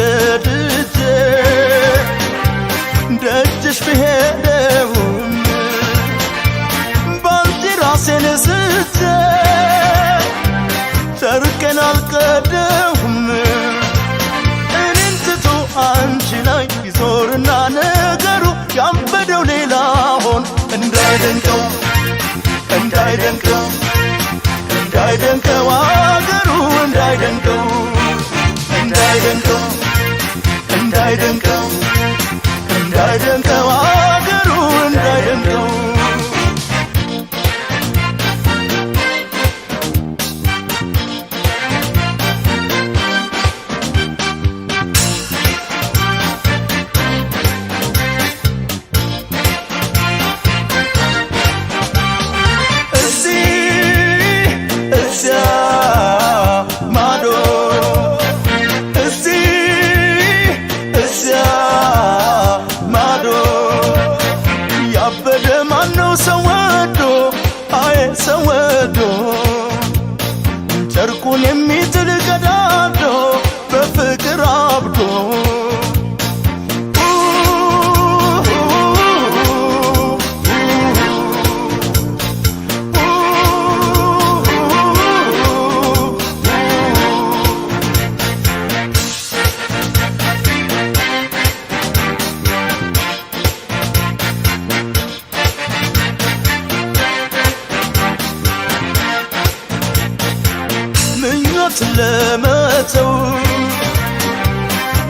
አስገድጄ ደጅሽ ብሄደውም ባንቺ ራሴን ስቼ ጨርቄን አልቀደውም እኔን ትቶ አንቺ ላይ ይዞርና ነገሩ ያበደው ሌላ ሆን እንዳይደንቀው እንዳይደንቀው እንዳይደንቀው አገሩ እንዳይደንቀው እንዳይደንቀው እንዳይደንቀው እንዳይደንቀው አገሩ እንዳይደንቀው ሰወዶ ጨርቁን የሚጥል ገዳዶ በፍቅር አብዶ ለመተው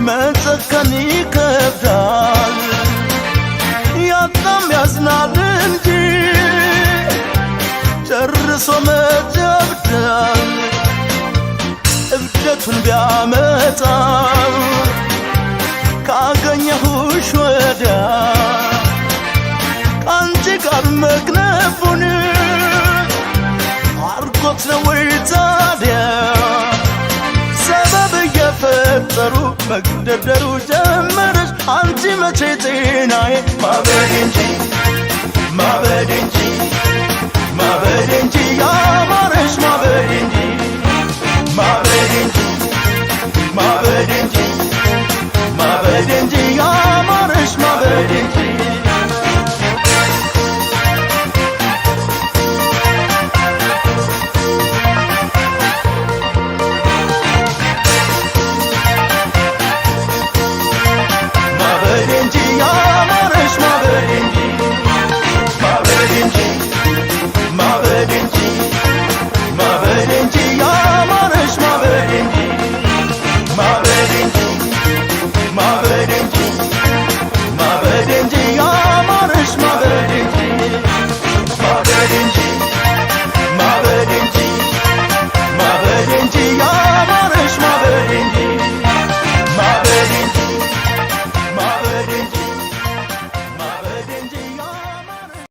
መጨከን ይከብዳል ያጣም ያዝናል እንጂ ጨርሶ መጀብዳል እብደቱን ቢያመጣው ካገኘሁሽ ወዲያ ከአንቺ ጋር መክነፉን አርጎት ነው ወይ ታዲያ ፈጠሩ መግደርደሩ ጀመረሽ አንቺ መቼ ጤናዬ ማበድ እንጂ ማበድ እንጂ ማበድ እንጂ ያማረሽ ማበድ እንጂ ማበድ እንጂ ማበድ እንጂ ማበድ እንጂ ያማረሽ ማበድ እንጂ